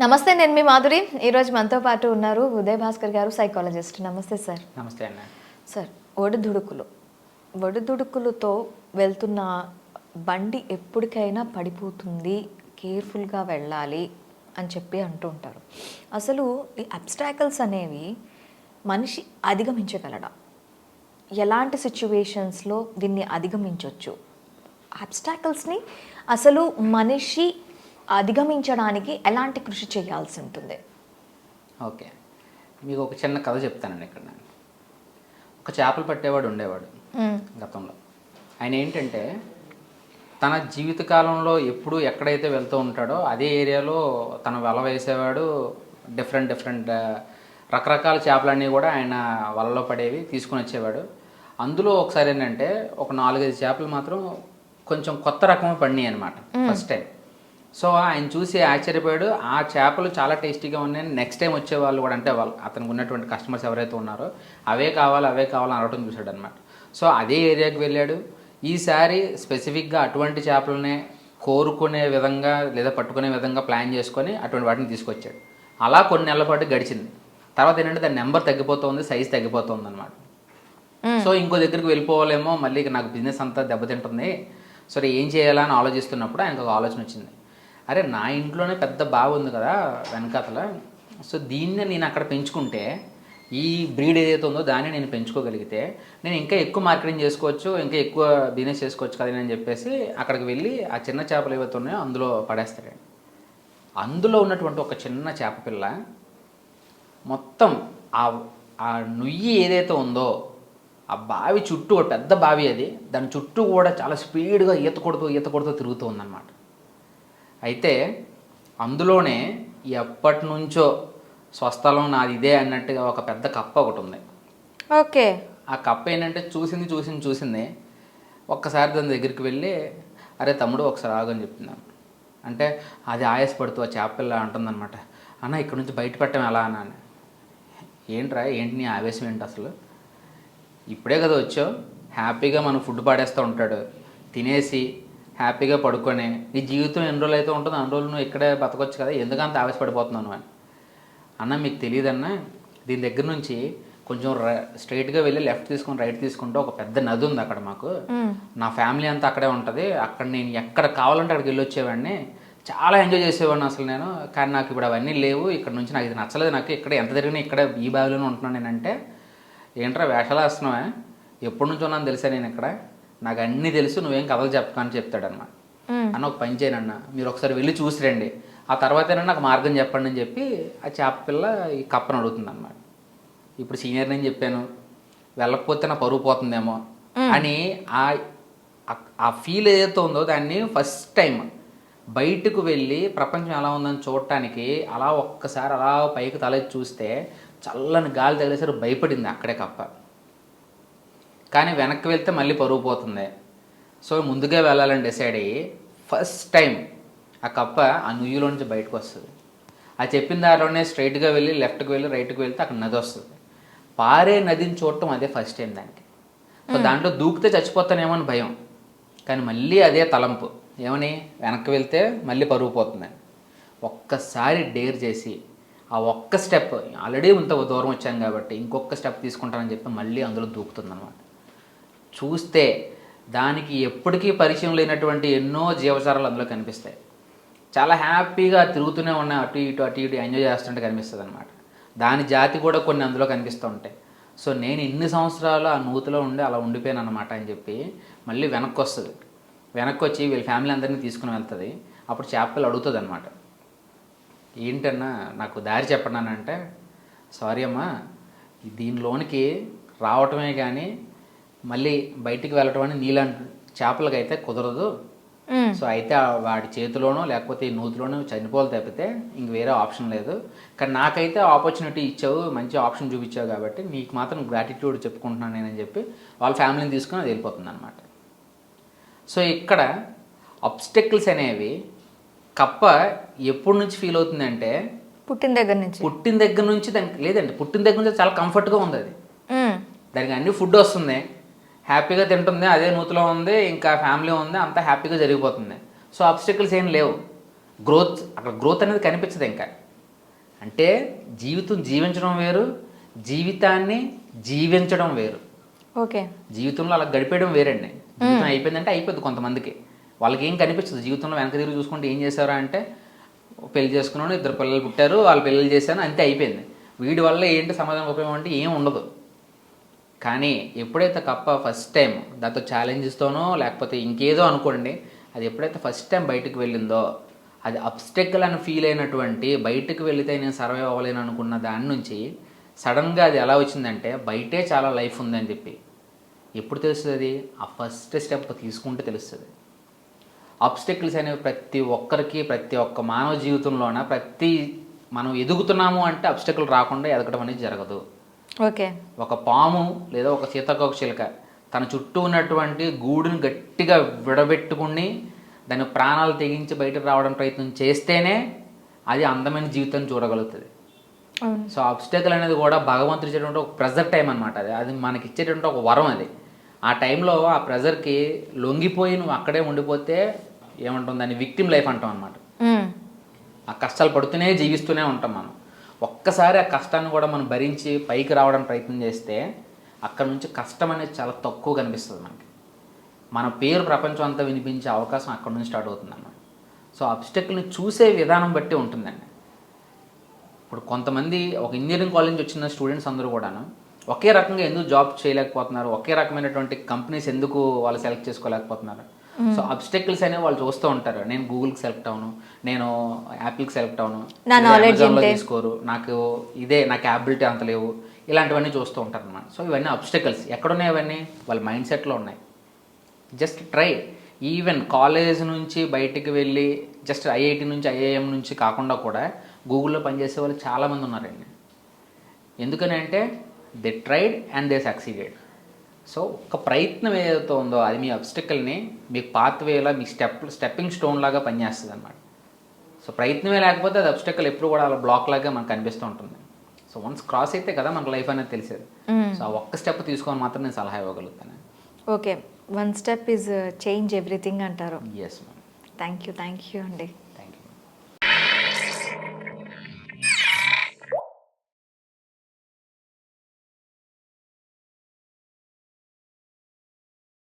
నమస్తే, నేను మీ మాధురి. ఈరోజు మనతో పాటు ఉన్నారు ఉదయ్ భాస్కర్ గారు, సైకాలజిస్ట్. నమస్తే సార్. నమస్తే అన్న. సార్, ఒడిదుడుకులతో వెళ్తున్న బండి ఎప్పటికైనా పడిపోతుంది, కేర్ఫుల్గా వెళ్ళాలి అని చెప్పి అంటూ ఉంటారు. అసలు ఈ అబ్స్టాకల్స్ అనేవి మనిషి అధిగమించగలడా? ఎలాంటి సిచ్యువేషన్స్లో దీన్ని అధిగమించవచ్చు? అబ్స్టాకల్స్ని అసలు మనిషి అధిగమించడానికి ఎలాంటి కృషి చేయాల్సి ఉంటుంది? ఓకే, మీకు ఒక చిన్న కథ చెప్తానండి. ఇక్కడ నేను ఒక చేపలు పట్టేవాడు ఉండేవాడు గతంలో. ఆయన ఏంటంటే తన జీవితకాలంలో ఎప్పుడు ఎక్కడైతే వెళ్తూ ఉంటాడో అదే ఏరియాలో తన వల వేసేవాడు. డిఫరెంట్ రకరకాల చేపలన్నీ కూడా ఆయన వలలో పడేవి తీసుకుని వచ్చేవాడు. అందులో ఒకసారి ఏంటంటే ఒక 4-5 చేపలు మాత్రం కొంచెం కొత్త రకం పడినాయి అనమాట ఫస్ట్ టైం. సో ఆయన చూసి ఆశ్చర్యపోయాడు. ఆ చేపలు చాలా టేస్టీగా ఉన్నాయని నెక్స్ట్ టైం వచ్చేవాళ్ళు కూడా, అంటే వాళ్ళు అతనికి ఉన్నటువంటి కస్టమర్స్ ఎవరైతే ఉన్నారో అవే కావాలి అనవటం చూశాడు అనమాట. సో అదే ఏరియాకి వెళ్ళాడు. ఈసారి స్పెసిఫిక్గా అటువంటి చేపలనే కోరుకునే విధంగా లేదా పట్టుకునే విధంగా ప్లాన్ చేసుకొని అటువంటి వాటిని తీసుకొచ్చాడు. అలా కొన్ని నెలల పాటు గడిచింది. తర్వాత ఏంటంటే దాని నెంబర్ తగ్గిపోతుంది, సైజ్ తగ్గిపోతుంది అనమాట. సో ఇంకో దగ్గరికి వెళ్ళిపోవాలేమో, మళ్ళీ నాకు బిజినెస్ అంతా దెబ్బతింటుంది, సరే ఏం చేయాలా అని ఆలోచిస్తున్నప్పుడు ఆయనకు ఒక ఆలోచన వచ్చింది. అరే, నా ఇంట్లోనే పెద్ద బావి ఉంది కదా వెనకాతల, సో దీన్ని నేను అక్కడ పెంచుకుంటే, ఈ బ్రీడ్ ఏదైతే ఉందో దాన్ని నేను పెంచుకోగలిగితే నేను ఇంకా ఎక్కువ మార్కెటింగ్ చేసుకోవచ్చు, ఇంకా ఎక్కువ బిజినెస్ చేసుకోవచ్చు కదా అని చెప్పేసి అక్కడికి వెళ్ళి ఆ చిన్న చేపలు ఏవైతే ఉన్నాయో అందులో పడేస్తాడు. అందులో ఉన్నటువంటి ఒక చిన్న చేప పిల్ల మొత్తం ఆ నుయ్యి ఏదైతే ఉందో ఆ బావి చుట్టూ, ఒక పెద్ద బావి అది, దాని చుట్టూ కూడా చాలా స్పీడ్గా ఈత కొడుతూ తిరుగుతూ ఉందన్నమాట. అయితే అందులోనే ఎప్పటి నుంచో స్వస్థలం నాది ఇదే అన్నట్టుగా ఒక పెద్ద కప్ప ఒకటి ఉంది. ఓకే. ఆ కప్ప ఏంటంటే చూసింది ఒక్కసారి దాని దగ్గరికి వెళ్ళి, అరే తమ్ముడు ఒకసారి ఆగని చెప్తున్నాను. అంటే అది ఆయాసపడుతూ ఆ చేపపిల్ల అంటుందన్నమాట, అన్న ఇక్కడ నుంచి బయటపెట్టడం ఎలా అన్నాను. ఏంటి నీ ఆవేశం ఏంటి అసలు? ఇప్పుడే కదా వచ్చావు, హ్యాపీగా మనం ఫుడ్ పాడేస్తూ ఉంటాడు, తినేసి హ్యాపీగా పడుకొని నీ జీవితం ఎన్ని రోజులు అయితే ఉంటుందో అన్ని రోజులు నువ్వు ఇక్కడే బతకొచ్చు కదా, ఎందుకంత ఆవేశపడిపోతున్నాను అని. అన్న మీకు తెలియదన్నా, దీని దగ్గర నుంచి కొంచెం స్ట్రైట్గా వెళ్ళి లెఫ్ట్ తీసుకొని రైట్ తీసుకుంటే ఒక పెద్ద నది ఉంది అక్కడ మాకు, నా ఫ్యామిలీ అంతా అక్కడే ఉంటుంది, అక్కడ నేను ఎక్కడ కావాలంటే అక్కడికి వెళ్ళి వచ్చేవాడిని, చాలా ఎంజాయ్ చేసేవాడిని అసలు నేను. కానీ నాకు ఇప్పుడు అవన్నీ లేవు, ఇక్కడ నుంచి నాకు ఇది నచ్చలేదు, నాకు ఇక్కడ ఎంత జరిగినా ఇక్కడ ఈ బావిలోనే ఉంటున్నాను నేనంటే, ఏంట్రా వేషాలు వేస్తున్నావా, ఎప్పటి నుంచో ఉన్నాను తెలుసా నేను ఇక్కడ, నాకు అన్నీ తెలుసు, నువ్వేం కథలు చెప్తానని చెప్తాడన్నమాట. అన్న ఒక పని చేయనన్న, మీరు ఒకసారి వెళ్ళి చూసి రండి, ఆ తర్వాతైనా నాకు మార్గం చెప్పండి అని చెప్పి ఆ చేప పిల్ల ఈ కప్పను అడుగుతుంది అన్నమాట. ఇప్పుడు సీనియర్ నేను చెప్పాను, వెళ్ళకపోతే నా పరువు పోతుందేమో అని ఆ ఫీల్ ఏదైతే ఉందో దాన్ని ఫస్ట్ టైం బయటకు వెళ్ళి ప్రపంచం ఎలా ఉందని చూడటానికి అలా ఒక్కసారి అలా పైకి తలెత్తి చూస్తే చల్లని గాలి తగిలేసరికి భయపడింది అక్కడే కప్ప. కానీ వెనక్కి వెళ్తే మళ్ళీ పరుగు పోతుంది. సో ముందుగా వెళ్ళాలని డిసైడ్ అయ్యి ఫస్ట్ టైం ఆ కప్ప ఆ నుయ్యిలో నుంచి బయటకు వస్తుంది. ఆ చెప్పిన దారిలోనే స్ట్రైట్గా వెళ్ళి లెఫ్ట్కి వెళ్ళి రైట్కి వెళ్తే అక్కడ నది వస్తుంది. పారే నదిని చూడటం అదే ఫస్ట్ టైం దానికి. సో దాంట్లో దూకితే చచ్చిపోతానేమో అని భయం, కానీ మళ్ళీ అదే తలంపు, ఏమని వెనక్కి వెళ్తే మళ్ళీ పరుగు పోతుందని. ఒక్కసారి డేర్ చేసి ఆ ఒక్క స్టెప్, ఆల్రెడీ ఇంత దూరం వచ్చాం కాబట్టి ఇంకొక స్టెప్ తీసుకుంటానని చెప్పి మళ్ళీ అందులో దూకుతుంది అనమాట. చూస్తే దానికి ఎప్పటికీ పరిచయం లేనటువంటి ఎన్నో జీవచారాలు అందులో కనిపిస్తాయి. చాలా హ్యాపీగా తిరుగుతూనే ఉన్నాయి, అటు ఇటు ఎంజాయ్ చేస్తుంటే కనిపిస్తుంది అనమాట. దాని జాతి కూడా కొన్ని అందులో కనిపిస్తూ ఉంటాయి. సో నేను ఇన్ని సంవత్సరాలు ఆ నూతిలో ఉండి అలా ఉండిపోయాను అనమాట అని చెప్పి మళ్ళీ వెనక్కి వస్తుంది. వెనక్కి వచ్చి వీళ్ళ ఫ్యామిలీ అందరినీ తీసుకుని వెళ్తుంది. అప్పుడు చేపలు అడుగుతుంది అనమాట, ఏంటన్నా నాకు దారి చెప్పండి అంటే, సారీ అమ్మా, దీనిలోనికి రావటమే కానీ మళ్ళీ బయటికి వెళ్ళటం అని నీలాంటి చేపలకి అయితే కుదరదు. సో అయితే వాడి చేతిలోనో లేకపోతే ఈ నూతిలోనో చనిపోవాలి తప్పితే ఇంక వేరే ఆప్షన్ లేదు. కానీ నాకైతే ఆపర్చునిటీ ఇచ్చావు, మంచి ఆప్షన్ చూపించావు కాబట్టి నీకు మాత్రం గ్రాటిట్యూడ్ చెప్పుకుంటున్నాను నేనని చెప్పి వాళ్ళ ఫ్యామిలీని తీసుకుని అది వెళ్ళిపోతుంది అనమాట. సో ఇక్కడ అబ్స్టెకిల్స్ అనేవి కప్ప ఎప్పటి నుంచి ఫీల్ అవుతుందంటే పుట్టిన దగ్గర నుంచి దానికి లేదండి, పుట్టిన దగ్గర నుంచి చాలా కంఫర్ట్గా ఉంది అది. దానికి అన్ని ఫుడ్ వస్తుంది, హ్యాపీగా తింటుంది, అదే నూతిలో ఉంది, ఇంకా ఫ్యామిలీ ఉంది, అంతా హ్యాపీగా జరిగిపోతుంది. సో అబ్స్టకిల్స్ ఏం లేవు, గ్రోత్ అనేది కనిపించదు ఇంకా. అంటే జీవితం జీవించడం వేరు, జీవితాన్ని జీవించడం వేరు. ఓకే. జీవితంలో అలా గడిపేయడం వేరండి. జీవితం అయిపోయిందంటే అయిపోద్ది. కొంతమందికి వాళ్ళకి ఏం కనిపించదు జీవితంలో. వెనక తిరిగి చూసుకుంటే ఏం చేశారా అంటే పెళ్లి చేసుకున్నాడు, 2 పిల్లలు పుట్టారు, వాళ్ళు పెళ్ళిళ్ళు చేశాను, అంతే అయిపోయింది. వీడి వల్ల ఏంటి సమాధానం ఉపయోగం అంటే ఏం ఉండదు. కానీ ఎప్పుడైతే ఫస్ట్ టైం దాంతో ఛాలెంజెస్తోనో లేకపోతే ఇంకేదో అనుకోండి, అది ఎప్పుడైతే ఫస్ట్ టైం బయటకు వెళ్ళిందో అది అబ్స్టెకల్ అని ఫీల్ అయినటువంటి, బయటకు వెళితే నేను సర్వైవ్ అవ్వలేను అనుకున్న దాని నుంచి సడన్గా అది ఎలా వచ్చిందంటే బయటే చాలా లైఫ్ ఉందని చెప్పి. ఎప్పుడు తెలుస్తుంది? ఆ ఫస్ట్ స్టెప్ తీసుకుంటే తెలుస్తుంది. అబ్స్టెకల్స్ అనేవి ప్రతి ఒక్కరికి, ప్రతి ఒక్క మానవ జీవితంలోన మనం ఎదుగుతున్నాము అంటే అబ్స్టెకల్ రాకుండా ఎదగడం అనేది జరగదు. ఓకే. ఒక పాము లేదా ఒక సీతాకోక చిలుక తన చుట్టూ ఉన్నటువంటి గూడుని గట్టిగా విడబెట్టుకుని దాని ప్రాణాలు తెగించి బయటకు రావడం ప్రయత్నం చేస్తేనే అది అందమైన జీవితాన్ని చూడగలుగుతుంది. సో అబ్స్టెకల్ అనేది కూడా భగవంతుడు ఇచ్చేటువంటి ఒక ప్రెజర్ టైం అనమాట. అది మనకి ఇచ్చేటువంటి ఒక వరం. అది ఆ టైంలో ఆ ప్రెజర్కి లొంగిపోయి నువ్వు అక్కడే ఉండిపోతే ఏమంటుంది, దాన్ని విక్టిమ్ లైఫ్ అంటాం అనమాట. ఆ కష్టాలు పడుతూనే జీవిస్తూనే ఉంటాం మనం. ఒక్కసారి ఆ కష్టాన్ని కూడా మనం భరించి పైకి రావడానికి ప్రయత్నం చేస్తే అక్కడ నుంచి కష్టం అనేది చాలా తక్కువ కనిపిస్తుంది మనకి. మన పేరు ప్రపంచం అంతా వినిపించే అవకాశం అక్కడ నుంచి స్టార్ట్ అవుతుంది అన్నమాట. సో అబ్స్టెకల్ని చూసే విధానం బట్టి ఉంటుందండి. ఇప్పుడు కొంతమంది ఒక ఇంజనీరింగ్ కాలేజ్ నుంచి వచ్చిన స్టూడెంట్స్ అందరూ కూడాను ఒకే రకంగా ఎందుకు జాబ్ చేయలేకపోతున్నారు, ఒకే రకమైనటువంటి కంపెనీస్ ఎందుకు వాళ్ళు సెలెక్ట్ చేసుకోలేకపోతున్నారు. సో అబ్స్టెకల్స్ అనేవి వాళ్ళు చూస్తూ ఉంటారు. నేను గూగుల్కి సెలెక్ట్ అవును, నేను యాపిల్కి సెలెక్ట్ అవును, అమెజాన్లో తీసుకోరు, నాకు నా క్యాపబిలిటీ అంత లేవు, ఇలాంటివన్నీ చూస్తూ ఉంటారు అన్నమాట. సో ఇవన్నీ అబ్స్టెకల్స్. ఎక్కడున్నాయి అవన్నీ? వాళ్ళ మైండ్ సెట్లో ఉన్నాయి. Just try. ఈవెన్ కాలేజ్ నుంచి బయటికి వెళ్ళి జస్ట్ ఐఐటి నుంచి ఐఐఎం నుంచి కాకుండా కూడా గూగుల్లో పనిచేసే వాళ్ళు చాలామంది ఉన్నారండి. ఎందుకని అంటే they tried and they succeeded. So ఒక ప్రయత్నం ఏదైతే ఉందో అది మీ అబ్స్టెకల్ని మీకు పాత్వేలా మీ స్టెప్పింగ్ స్టోన్ లాగా పనిచేస్తుంది అనమాట. సో ప్రయత్నమే లేకపోతే అది అబ్స్టెకల్ ఎప్పుడు కూడా అలా బ్లాక్ లాగా మనకు కనిపిస్తూ ఉంటుంది. సో వన్స్ క్రాస్ అయితే కదా మనకు లైఫ్ అనేది తెలిసేది. సో ఆ ఒక్క స్టెప్ తీసుకొని మాత్రం నేను సలహా ఇవ్వగలుగుతాను. Okay. 1 step is change everything అంటారు. Yes ma'am. థ్యాంక్ యూ అండి. Thank you.